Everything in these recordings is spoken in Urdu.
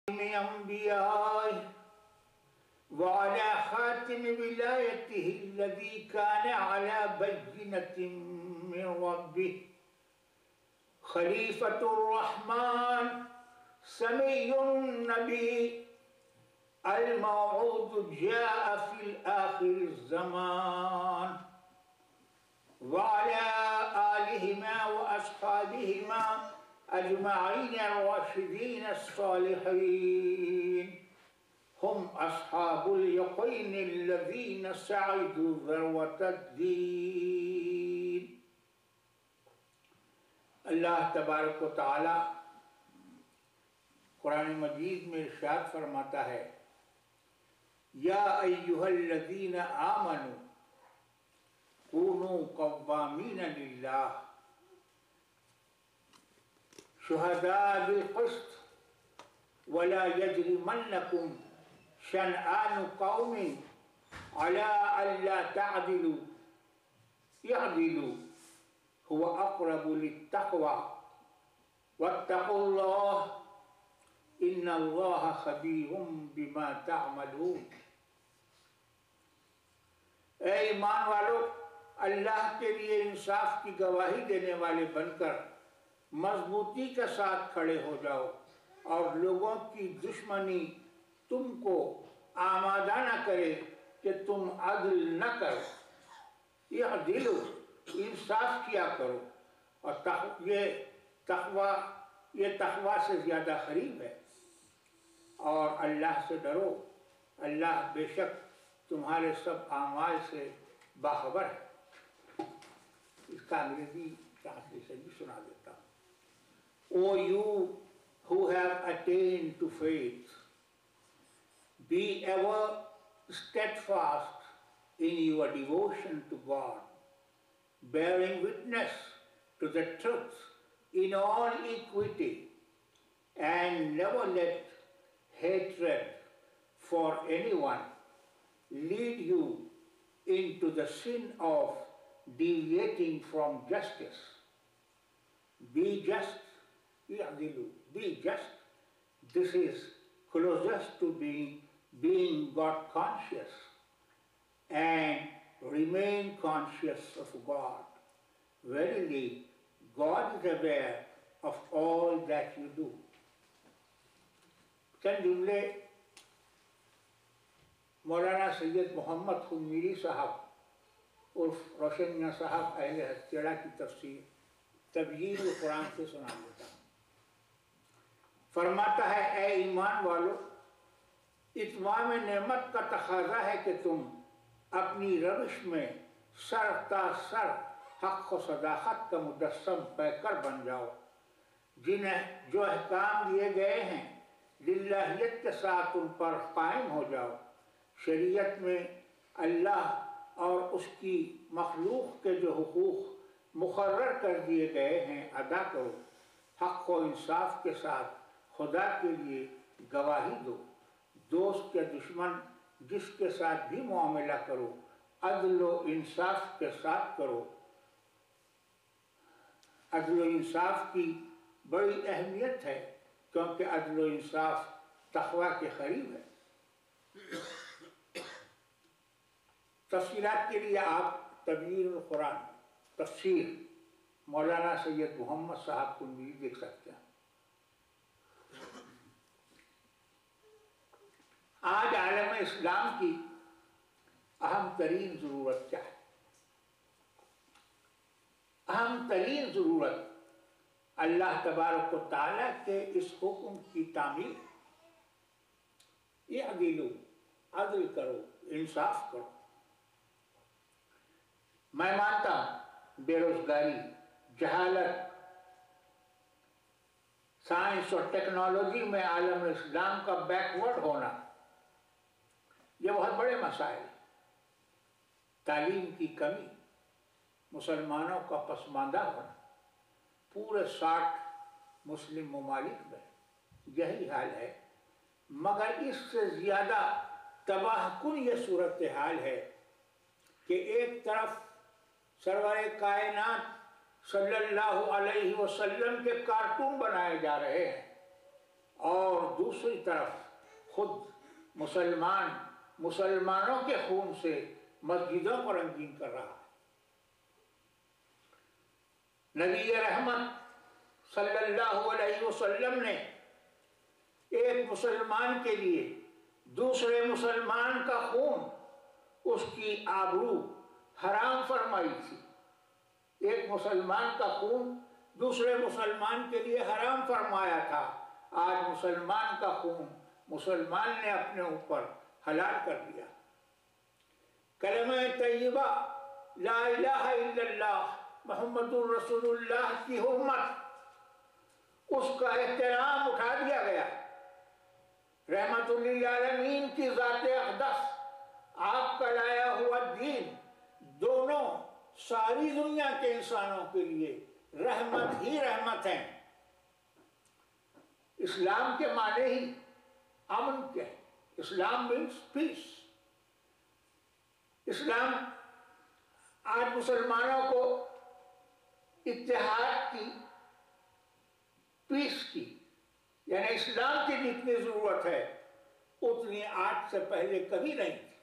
أنبيائه وعلى خاتم ولايته الذي كان على بينة من ربه خليفة الرحمن سمي النبي الموعود جاء في الآخر الزمان وعلى آلهما وأصحابهما أجمعين الراشدين الصالحين هم أصحاب اليقين الذين سعدوا ذروة الدين. اللہ تبارک و تعالی قرآن مجید میں ارشاد فرماتا ہے یا ایھا الذین آمنوا کونوا قوامین للہ شہداء بالقسط ولا یجرمنکم شنآن قوم علی الا تعدلوا اعدلوا هو اقرب للتقوى واتقوا الله ان اللہ خبیر بما تعملون. اے ایمان والو، اللہ کے لیے انصاف کی گواہی دینے والے بن کر مضبوطی کے ساتھ کھڑے ہو جاؤ اور لوگوں کی دشمنی تم کو آمادہ نہ کرے کہ تم عدل نہ کرو. اعدلوا، انصاف کیا کرو، اور یہ تقوی سے زیادہ قریب ہے. اور اللہ سے ڈرو، اللہ بے شک تمہارے سب اعمال سے باخبر ہے. اس کا انگریزی ٹرانسلیشن بھی سنا دیتا ہوں. O you who have attained to faith, be ever steadfast in your devotion to God, bearing witness to the truth in all equity, and never let hatred for anyone lead you into the sin of deviating from justice. Be just, be just. This is closest to being God conscious, and remain conscious of God. Verily, God is aware of all that you do. چند جملے مولانا سید محمد خود میری صاحب عرف روشن میاں صاحب اہل ہتھیڑا کی تفسیر تبیین القرآن سے سنا دیتا ہوں. فرماتا ہے اے ایمان والو، اتمام نعمت کا تقاضا ہے کہ تم اپنی روش میں سر تا سر حق و صداقت کا مجسم پیکر بن جاؤ. جو احکام دیے گئے ہیں للہیت کے ساتھ ان پر قائم ہو جاؤ. شریعت میں اللہ اور اس کی مخلوق کے جو حقوق مقرر کر دیے گئے ہیں ادا کرو. حق و انصاف کے ساتھ خدا کے لیے گواہی دو. دوست کے دشمن جس کے ساتھ بھی معاملہ کرو عدل و انصاف کے ساتھ کرو. عدل و انصاف کی بڑی اہمیت ہے کیونکہ عدل و انصاف تقوی کے قریب ہے. تفصیلات کے لیے آپ تبیین القرآن تفسیر مولانا سید محمد صاحب کو بھی دیکھ سکتے ہیں. آج عالم اسلام کی اہم ترین ضرورت کیا ہے؟ اہم ترین ضرورت اللہ تبارک و تعالیٰ کے اس حکم کی تعمیل. اعدلوا، عدل کرو، انصاف کرو. میں مانتا ہوں بے روزگاری، جہالت، سائنس اور ٹیکنالوجی میں عالم اسلام کا بیکورڈ ہونا یہ بہت بڑے مسائل ہیں. تعلیم کی کمی، مسلمانوں کا پسماندہ ہونا، پورے 60 مسلم ممالک میں یہی حال ہے. مگر اس سے زیادہ تباہ کن یہ صورتحال ہے کہ ایک طرف سرور کائنات صلی اللہ علیہ وسلم کے کارٹون بنائے جا رہے ہیں اور دوسری طرف خود مسلمانوں کے خون سے مسجدوں کو رنگین کر رہا ہے۔ نبی رحمت صلی اللہ علیہ وسلم نے ایک مسلمان کے لیے دوسرے مسلمان کا خون، اس کی آبرو حرام فرمائی تھی۔ ایک مسلمان کا خون دوسرے مسلمان کے لیے حرام فرمایا تھا، آج مسلمان کا خون مسلمان نے اپنے اوپر حلال کر دیا۔ کلمہ طیبہ لا الہ الا اللہ محمد الرسول اللہ کی حرمت، اس کا احترام اٹھا دیا گیا۔ رحمت للعالمین کی ذات اقدس، آپ کا لایا ہوا دین، دونوں ساری دنیا کے انسانوں کے لیے رحمت ہی رحمت ہیں۔ اسلام کے معنی ہی امن کے ہیں۔ اسلام means پیس۔ اسلام آج مسلمانوں کو اتحاد کی، پیس کی، یعنی اسلام کی جتنی ضرورت ہے اتنی آج سے پہلے کبھی نہیں تھی۔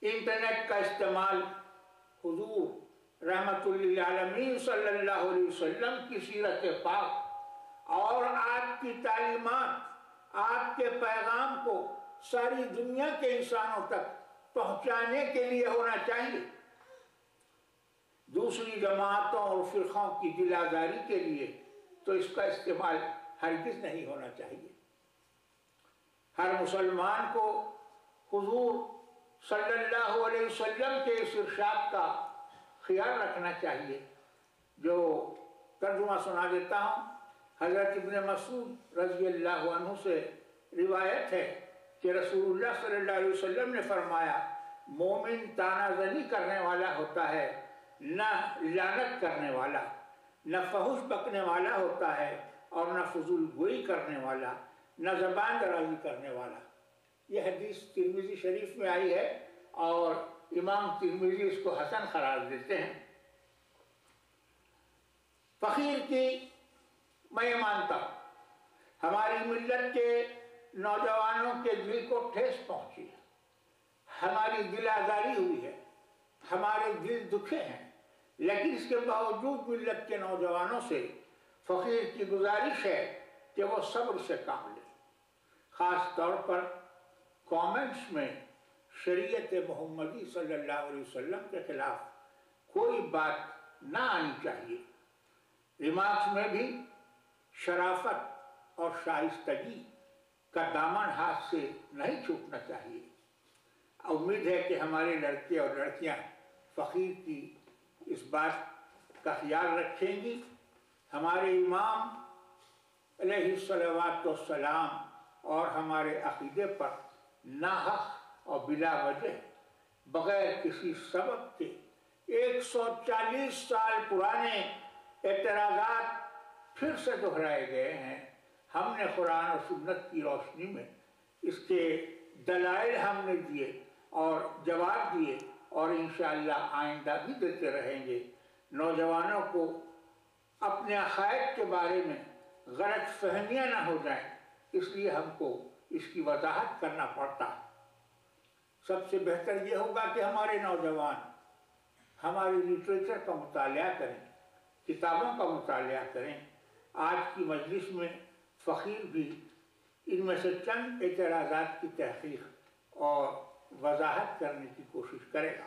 انٹرنیٹ کا استعمال حضور رحمت للعالمین صلی اللہ علیہ وسلم کی سیرت پاک اور آپ کی تعلیمات، آپ کے پیغام کو ساری دنیا کے انسانوں تک پہنچانے کے لیے ہونا چاہیے۔ دوسری جماعتوں اور فرقوں کی دل آزاری کے لیے تو اس کا استعمال ہرگز نہیں ہونا چاہیے۔ ہر مسلمان کو حضور صلی اللہ علیہ وسلم کے اس ارشاد کا خیال رکھنا چاہیے، جو ترجمہ سنا دیتا ہوں۔ حضرت ابن مسعود رضی اللہ عنہ سے روایت ہے کہ رسول اللہ صلی اللہ علیہ وسلم نے فرمایا، مومن تانا زنی کرنے والا ہوتا ہے، نہ لعنت کرنے والا، نہ فحش بکنے والا ہوتا ہے، اور نہ فضول گوئی کرنے والا، نہ زبان درازی کرنے والا۔ یہ حدیث ترمذی شریف میں آئی ہے اور امام ترمذی اس کو حسن قرار دیتے ہیں۔ فقیر کی میں یہ مانتا ہوں ہماری ملت کے نوجوانوں کے دل کو ٹھیس پہنچی ہے، ہماری دل آزاری ہوئی ہے، ہمارے دل دکھے ہیں، لیکن اس کے باوجود ملت کے نوجوانوں سے فقیر کی گزارش ہے کہ وہ صبر سے کام لیں۔ خاص طور پر کامنٹس میں شریعت محمدی صلی اللہ علیہ وسلم کے خلاف کوئی بات نہ آنی چاہیے۔ ریمارکس میں بھی شرافت اور شائستگی کا دامن ہاتھ سے نہیں چھوٹنا چاہیے۔ امید ہے کہ ہمارے لڑکے اور لڑکیاں فقیر کی اس بات کا خیال رکھیں گی۔ ہمارے امام علیہ الصلوات والسلام اور ہمارے عقیدے پر ناحق اور بلا وجہ بغیر کسی سبب کے 140 سال پرانے اعتراضات پھر سے دہرائے گئے ہیں۔ ہم نے قرآن و سنت کی روشنی میں اس کے دلائل ہم نے دیے اور جواب دیے، اور انشاءاللہ آئندہ بھی دیتے رہیں گے۔ نوجوانوں کو اپنے عقائد کے بارے میں غلط فہمیاں نہ ہو جائیں، اس لیے ہم کو اس کی وضاحت کرنا پڑتا ہے۔ سب سے بہتر یہ ہوگا کہ ہمارے نوجوان ہماری لٹریچر کا مطالعہ کریں، کتابوں کا مطالعہ کریں۔ آج کی مجلس میں فقیر بھی ان میں سے چند اعتراضات کی تحقیق اور وضاحت کرنے کی کوشش کرے گا۔